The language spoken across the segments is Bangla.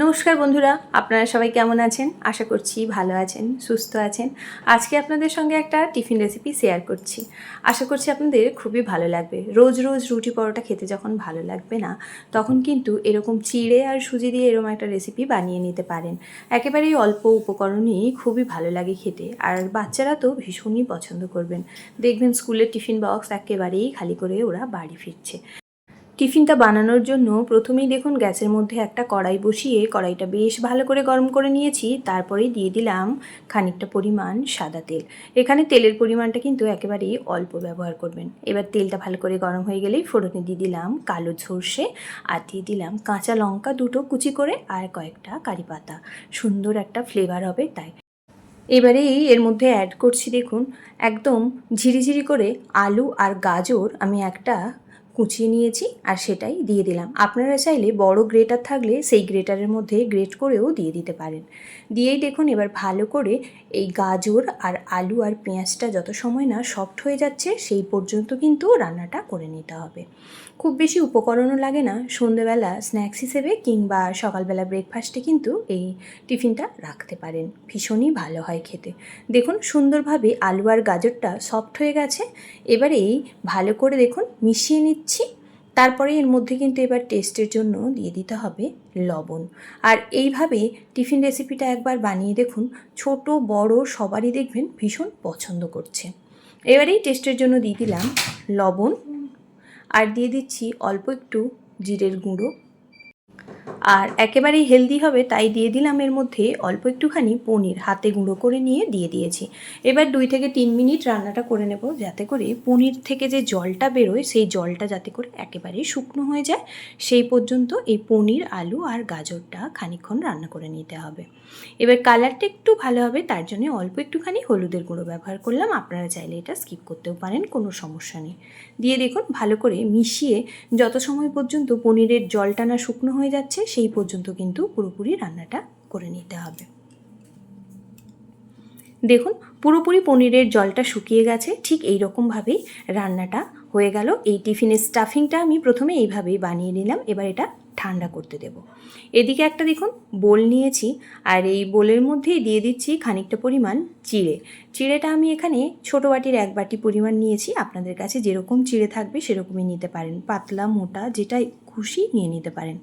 নমস্কার বন্ধুরা, আপনারা সবাই কেমন আছেন? আশা করছি ভালো আছেন, সুস্থ আছেন। আজকে আপনাদের সঙ্গে একটা টিফিন রেসিপি শেয়ার করছি। আশা করছি আপনাদের খুবই ভালো লাগবে। রোজ রোজ রুটি পরোটা খেতে যখন ভালো লাগবে না, তখন কিন্তু এরকম চিড়ে আর সুজি দিয়ে এরকম একটা রেসিপি বানিয়ে নিতে পারেন। একেবারেই অল্প উপকরণেই খুবই ভালো লাগে খেতে, আর বাচ্চারা তো ভীষণই পছন্দ করবেন। দেখবেন স্কুলের টিফিন বক্স একেবারেই খালি করে ওরা বাড়ি ফিরছে। টিফিনটা বানানোর জন্য প্রথমেই দেখুন গ্যাসের মধ্যে একটা কড়াই বসিয়ে কড়াইটা বেশ ভালো করে গরম করে নিয়েছি। তারপরেই দিয়ে দিলাম খানিকটা পরিমাণ সাদা তেল। এখানে তেলের পরিমাণটা কিন্তু একেবারেই অল্প ব্যবহার করবেন। এবার তেলটা ভালো করে গরম হয়ে গেলেই ফোড়নে দিয়ে দিলাম কালো সর্ষে, আর দিয়ে দিলাম কাঁচা লঙ্কা দুটো কুচি করে, আর কয়েকটা কারি পাতা। সুন্দর একটা ফ্লেভার হবে তাই। এবারেই এর মধ্যে অ্যাড করছি দেখুন একদম ঝিরিঝিরি করে আলু আর গাজর আমি একটা কুচিয়ে নিয়েছি, আর সেটাই দিয়ে দিলাম। আপনারা চাইলে বড় গ্রেটার থাকলে সেই গ্রেটারের মধ্যে গ্রেট করেও দিয়ে দিতে পারেন। দিয়েই দেখুন এবার ভালো করে এই গাজর আর আলু আর পেঁয়াজটা যত সময় না সফট হয়ে যাচ্ছে সেই পর্যন্ত কিন্তু রান্নাটা করে নিতে হবে। খুব বেশি উপকরণও লাগে না। সন্ধেবেলা স্ন্যাক্স হিসেবে কিংবা সকালবেলা ব্রেকফাস্টে কিন্তু এই টিফিনটা রাখতে পারেন, ভীষণই ভালো হয় খেতে। দেখুন সুন্দরভাবে আলু আর গাজরটা সফট হয়ে গেছে। এবারে এই ভালো করে দেখুন মিশিয়ে নিচ্ছি। তারপরে এর মধ্যে কিন্তু এবার টেস্টের জন্য দিয়ে দিতে হবে লবণ। আর এইভাবে টিফিন রেসিপিটা একবার বানিয়ে দেখুন, ছোট বড় সবারই দেখবেন ভীষণ পছন্দ করছে। এবারেই টেস্টের জন্য দিয়ে দিলাম লবণ, আর দিয়ে দিচ্ছি অল্প একটু জিরের গুঁড়ো। আর একেবারেই হেলদি হবে তাই দিয়ে দিলাম এর মধ্যে অল্প একটুখানি পনির হাতে গুঁড়ো করে নিয়ে দিয়ে দিয়েছি। এবার 2 থেকে 3 মিনিট রান্নাটা করে নেব, যাতে করে পনির থেকে যে জলটা বেরোয় সেই জলটা যাতে করে একেবারেই শুকনো হয়ে যায়। সেই পর্যন্ত এই পনির আলু আর গাজরটা খানিকক্ষণ রান্না করে নিতে হবে। এবার কালারটা একটু ভালো হবে তার জন্য অল্প একটুখানি হলুদের গুঁড়ো ব্যবহার করলাম। আপনারা চাইলে এটা স্কিপ করতেও পারেন, কোনো সমস্যা নেই। দিয়ে দেখুন ভালো করে মিশিয়ে যত সময় পর্যন্ত পনিরের জলটা না শুকনো হয়ে যাচ্ছে সেই পর্যন্ত কিন্তু পুরোপুরি রান্নাটা করে নিতে হবে। দেখুন পুরোপুরি পনিরের জলটা শুকিয়ে গেছে, ঠিক এই রকমভাবেই রান্নাটা হয়ে গেল। এই টিফিনের স্টাফিংটা আমি প্রথমে এইভাবেই বানিয়ে নিলাম। এবার এটা ঠান্ডা করতে দেব। এদিকে একটা দেখুন বোল নিয়েছি, আর এই বোলের মধ্যেই দিয়ে দিচ্ছি খানিকটা পরিমাণ চিড়ে। চিড়েটা আমি এখানে ছোটো বাটির 1 বাটি পরিমাণ নিয়েছি। আপনাদের কাছে যেরকম চিড়ে থাকবে সেরকমই নিতে পারেন, পাতলা মোটা যেটা খুশি নিয়ে নিতে পারেন।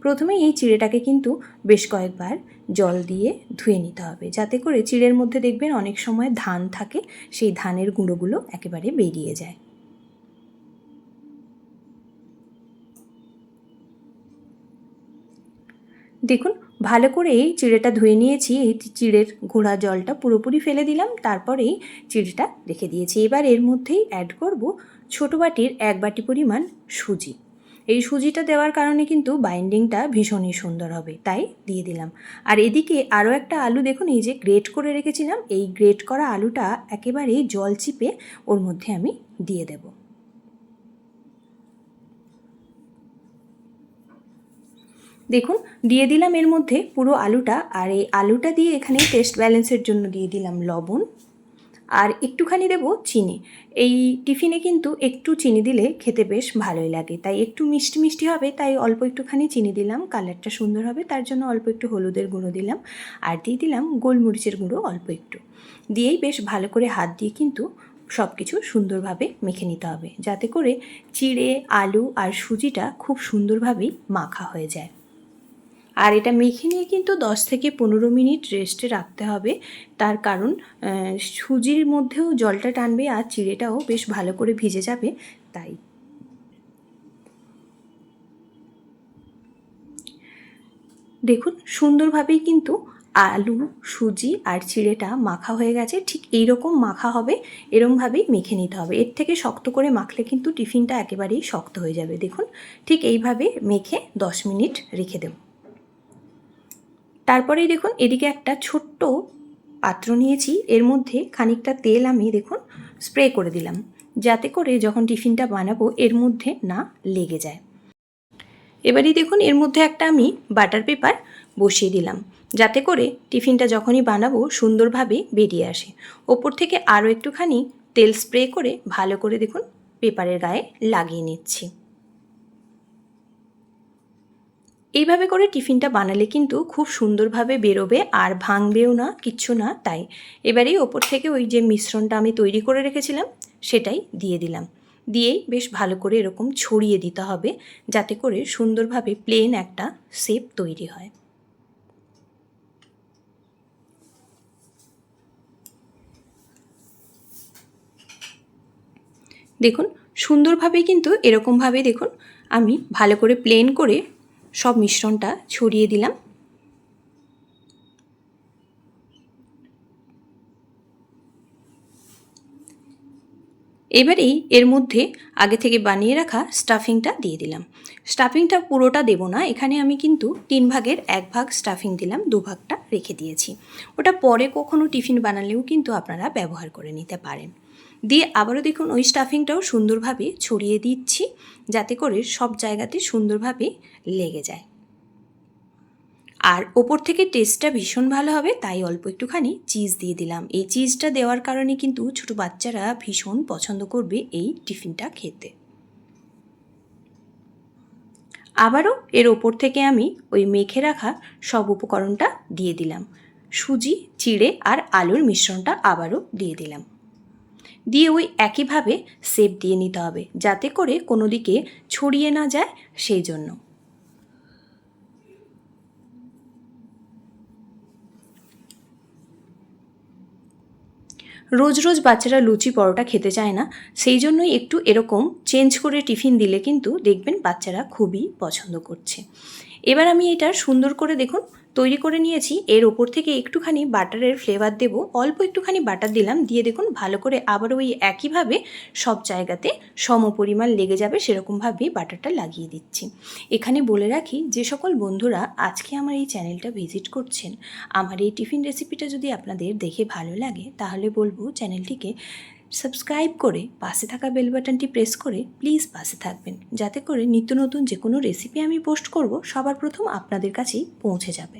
প্রথমে এই চিড়েটাকে কিন্তু বেশ কয়েকবার জল দিয়ে ধুয়ে নিতে হবে, যাতে করে চিড়ের মধ্যে দেখবেন অনেক সময় ধান থাকে, সেই ধানের গুঁড়োগুলো একেবারে বেরিয়ে যায়। দেখুন ভালো করে এই চিড়েটা ধুয়ে নিয়েছি। এই চিড়ের ঘোড়া জলটা পুরোপুরি ফেলে দিলাম, তারপরেই চিড়েটা রেখে দিয়েছি। এবার এর মধ্যেই অ্যাড করব ছোটো বাটির 1 বাটি পরিমাণ সুজি। এই সুজিটা দেওয়ার কারণে কিন্তু বাইন্ডিংটা ভীষণই সুন্দর হবে, তাই দিয়ে দিলাম। আর এদিকে আরও একটা আলু দেখুন এই যে গ্রেট করে রেখেছিলাম, এই গ্রেট করা আলুটা একেবারে জল চিপে ওর মধ্যে আমি দিয়ে দেব। দেখুন দিয়ে দিলাম এর মধ্যে পুরো আলুটা, আর এই আলুটা দিয়ে এখানে টেস্ট ব্যালেন্সের জন্য দিয়ে দিলাম লবণ, আর একটুখানি দেব চিনি। এই টিফিনে কিন্তু একটু চিনি দিলে খেতে বেশ ভালোই লাগে, তাই একটু মিষ্টি মিষ্টি হবে, তাই অল্প একটুখানি চিনি দিলাম। কালারটা সুন্দর হবে তার জন্য অল্প একটু হলুদের গুঁড়ো দিলাম, আর দিয়ে দিলাম গোলমরিচের গুঁড়ো অল্প একটু। দিয়েই বেশ ভালো করে হাত দিয়ে কিন্তু সব কিছু সুন্দরভাবে মেখে নিতে হবে, যাতে করে চিড়ে আলু আর সুজিটা খুব সুন্দরভাবেই মাখা হয়ে যায়। আর এটা মেখে নিয়ে কিন্তু 10 থেকে 15 মিনিট রেস্টে রাখতে হবে। তার কারণ সুজির মধ্যেও জলটা টানবে আর চিড়েটাও বেশ ভালো করে ভিজে যাবে, তাই। দেখুন সুন্দরভাবেই কিন্তু আলু সুজি আর চিড়েটা মাখা হয়ে গেছে। ঠিক এই রকম মাখা হবে, এরমভাবেই মেখে নিতে হবে। এর থেকে শক্ত করে মাখলে কিন্তু টিফিনটা একেবারেই শক্ত হয়ে যাবে। দেখুন ঠিক এইভাবে মেখে 10 মিনিট রেখে দেব। তারপরেই দেখুন এদিকে একটা ছোট্ট পাত্র নিয়েছি, এর মধ্যে খানিকটা তেল আমি দেখুন স্প্রে করে দিলাম, যাতে করে যখন টিফিনটা বানাবো এর মধ্যে না লেগে যায়। এবারই দেখুন এর মধ্যে একটা আমি বাটার পেপার বসিয়ে দিলাম, যাতে করে টিফিনটা যখনই বানাবো সুন্দরভাবে বেরিয়ে আসে। ওপর থেকে আরও একটুখানি তেল স্প্রে করে ভালো করে দেখুন পেপারের গায়ে লাগিয়ে নিচ্ছি। এইভাবে করে টিফিনটা বানালে কিন্তু খুব সুন্দরভাবে বেরোবে আর ভাঙবেও না, কিচ্ছু না। তাই এবারেই ওপর থেকে ওই যে মিশ্রণটা আমি তৈরি করে রেখেছিলাম সেটাই দিয়ে দিলাম। দিয়েই বেশ ভালো করে এরকম ছড়িয়ে দিতে হবে, যাতে করে সুন্দরভাবে প্লেন একটা শেপ তৈরি হয়। দেখুন সুন্দরভাবে কিন্তু এরকমভাবে দেখুন আমি ভালো করে প্লেন করে সব মিশ্রণটা ছড়িয়ে দিলাম। এবারেই এর মধ্যে আগে থেকে বানিয়ে রাখা স্টাফিংটা দিয়ে দিলাম। স্টাফিংটা পুরোটা দেব না, এখানে আমি কিন্তু 3 ভাগের 1 ভাগ স্টাফিং দিলাম, 2 ভাগটা রেখে দিয়েছি। ওটা পরে কখনো টিফিন বানালেও কিন্তু আপনারা ব্যবহার করে নিতে পারেন। দিয়ে আবারও দেখুন ওই স্টাফিংটাও সুন্দরভাবে ছড়িয়ে দিচ্ছি, যাতে করে সব জায়গাতে সুন্দরভাবে লেগে যায়। আর ওপর থেকে টেস্টটা ভীষণ ভালো হবে, তাই অল্প একটুখানি চিজ দিয়ে দিলাম। এই চিজটা দেওয়ার কারণে কিন্তু ছোটো বাচ্চারা ভীষণ পছন্দ করবে এই টিফিনটা খেতে। আবারও এর ওপর থেকে আমি ওই মেখে রাখা সব উপকরণটা দিয়ে দিলাম। সুজি, চিড়ে আর আলুর মিশ্রণটা আবারও দিয়ে দিলাম। দিয়ে ওই একইভাবে শেপ দিয়ে নিতে হবে, যাতে করে কোনো দিকে ছড়িয়ে না যায়, সেই জন্য। রোজ রোজ বাচ্চারা লুচি পরোটা খেতে চায় না, সেই জন্যই একটু এরকম চেঞ্জ করে টিফিন দিলে কিন্তু দেখবেন বাচ্চারা খুবই পছন্দ করছে। এবার আমি এটা সুন্দর করে দেখুন তৈরি করে নিয়েছি। এর ওপর থেকে একটুখানি বাটারের ফ্লেভার দেব, অল্প একটুখানি বাটার দিলাম। দিয়ে দেখুন ভালো করে আবার ওই একইভাবে সব জায়গাতে সমপরিমাণ লেগে যাবে সেরকমভাবেই বাটারটা লাগিয়ে দিচ্ছি। এখানে বলে রাখি, যে সকল বন্ধুরা আজকে আমার এই চ্যানেলটা ভিজিট করছেন, আমার এই টিফিন রেসিপিটা যদি আপনাদের দেখে ভালো লাগে, তাহলে বলবো চ্যানেলটিকে সাবস্ক্রাইব করে পাশে থাকা বেল বাটনটি প্রেস করে প্লিজ পাশে থাকবেন, যাতে করে নিত্য নতুন যে কোনো রেসিপি আমি পোস্ট করব সবার প্রথম আপনাদের কাছেই পৌঁছে যাবে।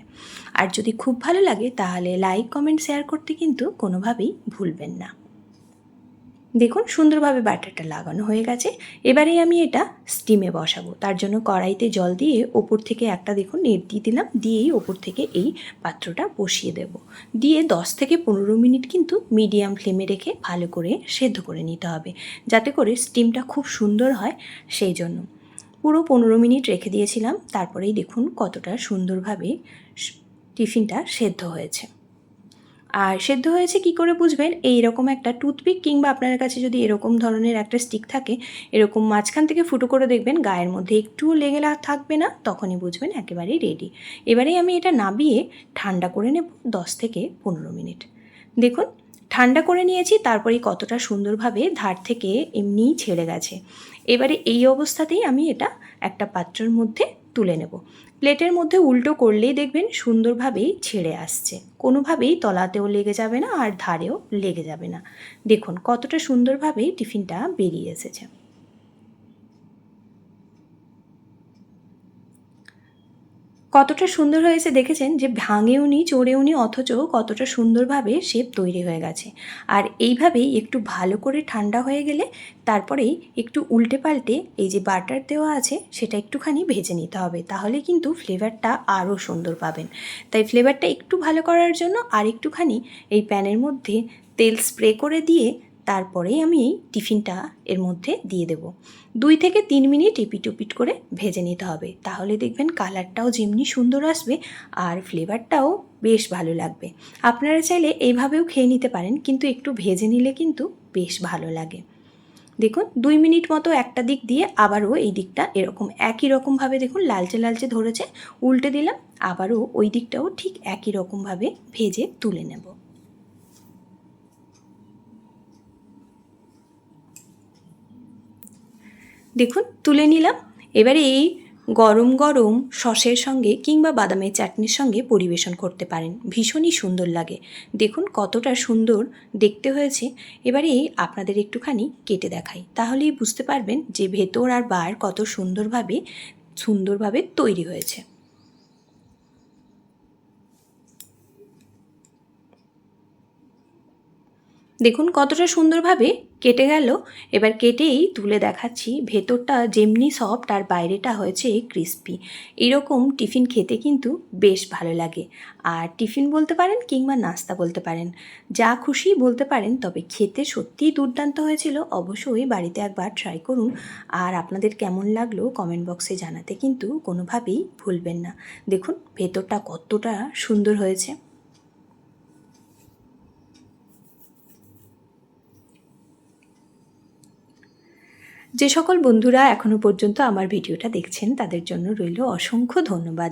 আর যদি খুব ভালো লাগে তাহলে লাইক, কমেন্ট, শেয়ার করতে কিন্তু কোনোভাবেই ভুলবেন না। দেখুন সুন্দরভাবে ব্যাটারটা লাগানো হয়ে গেছে। এবারে আমি এটা স্টিমে বসাবো। তার জন্য কড়াইতে জল দিয়ে ওপর থেকে একটা দেখুন নেট দিয়ে দিলাম, দিয়েই ওপর থেকে এই পাত্রটা বসিয়ে দেব। দিয়ে 10 থেকে 15 মিনিট কিন্তু মিডিয়াম ফ্লেমে রেখে ভালো করে সেদ্ধ করে নিতে হবে, যাতে করে স্টিমটা খুব সুন্দর হয়, সেই জন্য। পুরো 15 মিনিট রেখে দিয়েছিলাম, তারপরেই দেখুন কতটা সুন্দরভাবে টিফিনটা সেদ্ধ হয়েছে। আর সেদ্ধ হয়েছে কি করে বুঝবেন? এইরকম একটা টুথপিক কিংবা আপনার কাছে যদি এরকম ধরনের একটা স্টিক থাকে, এরকম মাঝখান থেকে ফুটো করে দেখবেন গায়ের মধ্যে একটুও লেগে থাকবে না, তখনই বুঝবেন একেবারেই রেডি। এবারেই আমি এটা নামিয়ে ঠান্ডা করে নেব 10 থেকে 15 মিনিট। দেখুন ঠান্ডা করে নিয়েছি, তারপরেই কতটা সুন্দরভাবে ধার থেকে এমনিই ছেড়ে গেছে। এবারে এই অবস্থাতেই আমি এটা একটা পাত্রের মধ্যে তুলে নেব। প্লেটের মধ্যে উল্টো করলেই দেখবেন সুন্দরভাবেই ছেড়ে আসছে, কোনোভাবেই তলাতেও লেগে যাবে না আর ধারেও লেগে যাবে না। দেখুন কতটা সুন্দরভাবেই টিফিনটা বেরিয়ে এসেছে। কতটা সুন্দর হয়েছে দেখেছেন, যে ভাঙেওনি, চড়েওনি, অথচ কতটা সুন্দরভাবে শেপ তৈরি হয়ে গেছে। আর এইভাবেই একটু ভালো করে ঠান্ডা হয়ে গেলে তারপরেই একটু উল্টে পাল্টে এই যে বাটার দেওয়া আছে সেটা একটুখানি ভেজে নিতে হবে, তাহলে কিন্তু ফ্লেভারটা আরও সুন্দর পাবেন। তাই ফ্লেভারটা একটু ভালো করার জন্য আর একটুখানি এই প্যানের মধ্যে তেল স্প্রে করে দিয়ে তারপরেই আমি এই টিফিনটা এর মধ্যে দিয়ে দেব। 2 থেকে 3 মিনিট এপিট ওপিট করে ভেজে নিতে হবে, তাহলে দেখবেন কালারটাও যেমনি সুন্দর আসবে আর ফ্লেভারটাও বেশ ভালো লাগবে। আপনারা চাইলে এইভাবেও খেয়ে নিতে পারেন, কিন্তু একটু ভেজে নিলে কিন্তু বেশ ভালো লাগে। দেখুন 2 মিনিট মতো একটা দিক দিয়ে আবারও এই দিকটা এরকম একই রকমভাবে দেখুন লালচে লালচে ধরেছে, উল্টে দিলাম, আবারও ওই দিকটাও ঠিক একই রকমভাবে ভেজে তুলে নেব। দেখুন তুলে নিলাম। এবারে এই গরম গরম সসের সঙ্গে কিংবা বাদামের চাটনির সঙ্গে পরিবেশন করতে পারেন, ভীষণই সুন্দর লাগে। দেখুন কতটা সুন্দর দেখতে হয়েছে। এবারে আপনাদের একটুখানি কেটে দেখাই, তাহলেই বুঝতে পারবেন যে ভেতর আর বার কত সুন্দরভাবে তৈরি হয়েছে। দেখুন কতটা সুন্দরভাবে কেটে গেল। এবার কেটেই তুলে দেখাচ্ছি, ভেতরটা যেমনি সফট আর বাইরেটা হয়েছে ক্রিস্পি। এরকম টিফিন খেতে কিন্তু বেশ ভালো লাগে। আর টিফিন বলতে পারেন কিংবা নাস্তা বলতে পারেন, যা খুশি বলতে পারেন, তবে খেতে সত্যিই দুর্দান্ত হয়েছিল। অবশ্যই বাড়িতে একবার ট্রাই করুন। আর আপনাদের কেমন লাগলো কমেন্ট বক্সে জানাতে কিন্তু কোনোভাবেই ভুলবেন না। দেখুন ভেতরটা কতটা সুন্দর হয়েছে। যে সকল বন্ধুরা এখনও পর্যন্ত আমার ভিডিওটা দেখছেন তাদের জন্য রইল অসংখ্য ধন্যবাদ।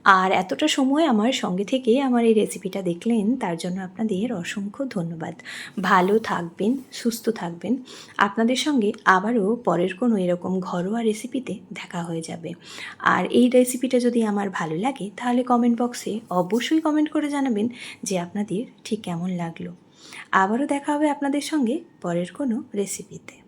আর এতটা সময় আমার সঙ্গে থেকে আমার এই রেসিপিটা দেখলেন, তার জন্য আপনাদের অসংখ্য ধন্যবাদ। ভালো থাকবেন, সুস্থ থাকবেন। আপনাদের সঙ্গে আবারও পরের কোনো এরকম ঘরোয়া রেসিপিতে দেখা হয়ে যাবে। আর এই রেসিপিটা যদি আমার ভালো লাগে তাহলে কমেন্ট বক্সে অবশ্যই কমেন্ট করে জানাবেন যে আপনাদের ঠিক কেমন লাগলো। আবারও দেখা হবে আপনাদের সঙ্গে পরের কোনো রেসিপিতে।